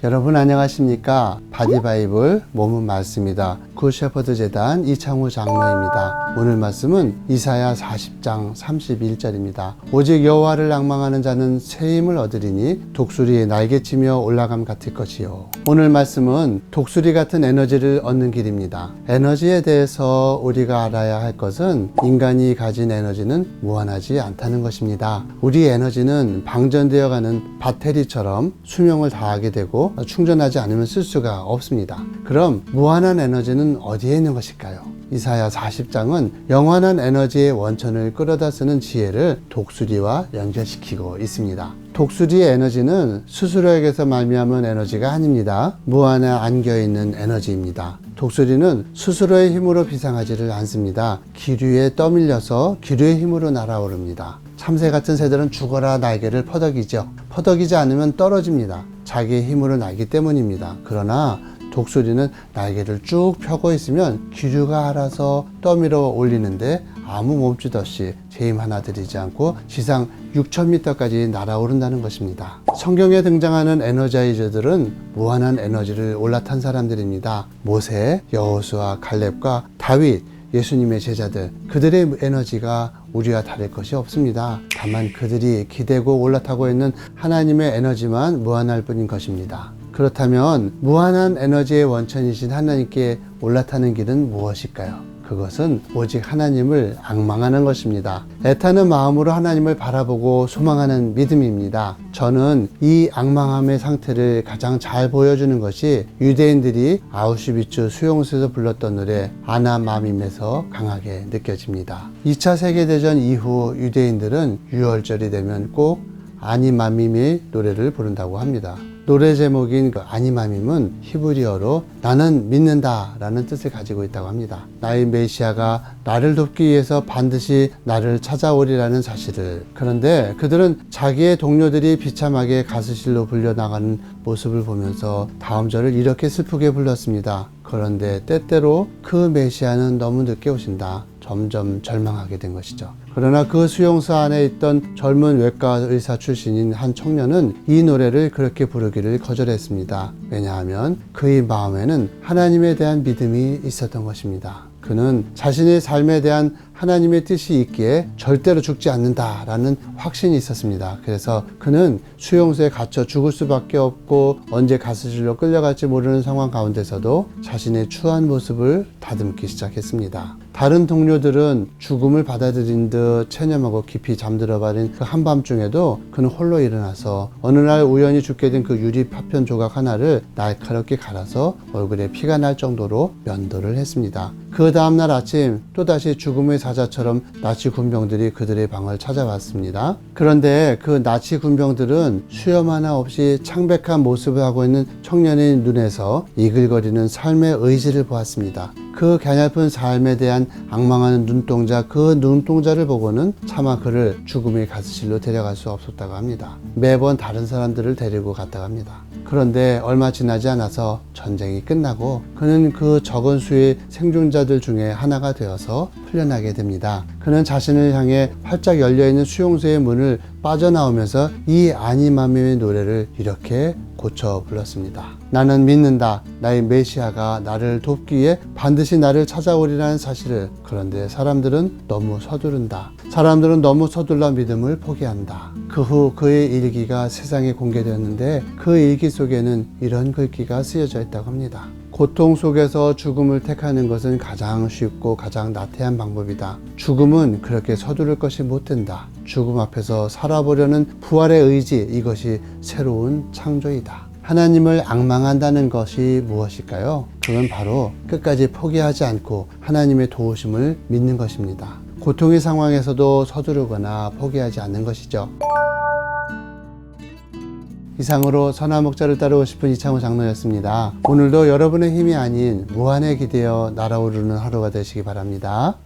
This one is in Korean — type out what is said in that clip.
여러분 안녕하십니까? 바디바이블 몸은 말씀이다. 굿셰퍼드 재단 이창호 장로입니다. 오늘 말씀은 이사야 40장 31절입니다. 오직 여호와를 앙망하는 자는 새 힘을 얻으리니 독수리의 날개치며 올라감 같을 것이요. 오늘 말씀은 독수리 같은 에너지를 얻는 길입니다. 에너지에 대해서 우리가 알아야 할 것은 인간이 가진 에너지는 무한하지 않다는 것입니다. 우리 에너지는 방전되어가는 배터리처럼 수명을 다하게 되고 충전하지 않으면 쓸 수가 없습니다. 그럼 무한한 에너지는 어디에 있는 것일까요? 이사야 40장은 영원한 에너지의 원천을 끌어다 쓰는 지혜를 독수리와 연결시키고 있습니다. 독수리의 에너지는 스스로에게서 말미암은 에너지가 아닙니다. 무한에 안겨있는 에너지입니다. 독수리는 스스로의 힘으로 비상하지를 않습니다. 기류에 떠밀려서 기류의 힘으로 날아오릅니다. 참새 같은 새들은 죽어라 날개를 퍼덕이죠. 퍼덕이지 않으면 떨어집니다. 자기의 힘으로 날기 때문입니다. 그러나 독수리는 날개를 쭉 펴고 있으면 기류가 알아서 떠밀어 올리는데 아무 멈추 없이 제 힘 하나 들이지 않고 지상 6,000m까지 날아오른다는 것입니다. 성경에 등장하는 에너자이저들은 무한한 에너지를 올라탄 사람들입니다. 모세, 여호수아, 갈렙과 다윗, 예수님의 제자들, 그들의 에너지가 우리와 다를 것이 없습니다. 다만 그들이 기대고 올라타고 있는 하나님의 에너지만 무한할 뿐인 것입니다. 그렇다면 무한한 에너지의 원천이신 하나님께 올라타는 길은 무엇일까요? 그것은 오직 하나님을 앙망하는 것입니다. 애타는 마음으로 하나님을 바라보고 소망하는 믿음입니다. 저는 이 앙망함의 상태를 가장 잘 보여주는 것이 유대인들이 아우슈비츠 수용소에서 불렀던 노래 아나마밈에서 강하게 느껴집니다. 2차 세계대전 이후 유대인들은 6월절이 되면 꼭 아니마밈의 노래를 부른다고 합니다. 노래 제목인 그 아니마밈은 히브리어로 나는 믿는다 라는 뜻을 가지고 있다고 합니다. 나의 메시아가 나를 돕기 위해서 반드시 나를 찾아오리라는 사실을. 그런데 그들은 자기의 동료들이 비참하게 가스실로 불려나가는 모습을 보면서 다음 절을 이렇게 슬프게 불렀습니다. 그런데 때때로 그 메시아는 너무 늦게 오신다. 점점 절망하게 된 것이죠. 그러나 그 수용소 안에 있던 젊은 외과 의사 출신인 한 청년은 이 노래를 그렇게 부르기를 거절했습니다. 왜냐하면 그의 마음에는 하나님에 대한 믿음이 있었던 것입니다. 그는 자신의 삶에 대한 하나님의 뜻이 있기에 절대로 죽지 않는다라는 확신이 있었습니다. 그래서 그는 수용소에 갇혀 죽을 수밖에 없고 언제 가스실로 끌려갈지 모르는 상황 가운데서도 자신의 추한 모습을 다듬기 시작했습니다. 다른 동료들은 죽음을 받아들인 듯 체념하고 깊이 잠들어버린 그 한밤중에도 그는 홀로 일어나서 어느 날 우연히 죽게 된 그 유리 파편 조각 하나를 날카롭게 갈아서 얼굴에 피가 날 정도로 면도를 했습니다. 그 다음날 아침 또다시 죽음의 사자처럼 나치 군병들이 그들의 방을 찾아왔습니다. 그런데 그 나치 군병들은 수염 하나 없이 창백한 모습을 하고 있는 청년의 눈에서 이글거리는 삶의 의지를 보았습니다. 그 갸냘픈 삶에 대한 앙망하는 눈동자, 그 눈동자를 보고는 차마 그를 죽음의 가스실로 데려갈 수 없었다고 합니다. 매번 다른 사람들을 데리고 갔다고 합니다. 그런데 얼마 지나지 않아서 전쟁이 끝나고 그는 그 적은 수의 생존자들 중에 하나가 되어서 풀려나게 됩니다. 그는 자신을 향해 활짝 열려있는 수용소의 문을 빠져나오면서 이 아니마밈의 노래를 이렇게 고쳐 불렀습니다. 나는 믿는다. 나의 메시아가 나를 돕기 위해 반드시 나를 찾아오리라는 사실을. 그런데 사람들은 너무 서두른다. 사람들은 너무 서둘러 믿음을 포기한다. 그 후 그의 일기가 세상에 공개되었는데 그 일기 속에는 이런 글귀가 쓰여져 있다고 합니다. 고통 속에서 죽음을 택하는 것은 가장 쉽고 가장 나태한 방법이다. 죽음은 그렇게 서두를 것이 못 된다. 죽음 앞에서 살아보려는 부활의 의지, 이것이 새로운 창조이다. 하나님을 앙망한다는 것이 무엇일까요? 그건 바로 끝까지 포기하지 않고 하나님의 도우심을 믿는 것입니다. 고통의 상황에서도 서두르거나 포기하지 않는 것이죠. 이상으로 선한 목자를 따르고 싶은 이창호 장로였습니다. 오늘도 여러분의 힘이 아닌 무한에 기대어 날아오르는 하루가 되시기 바랍니다.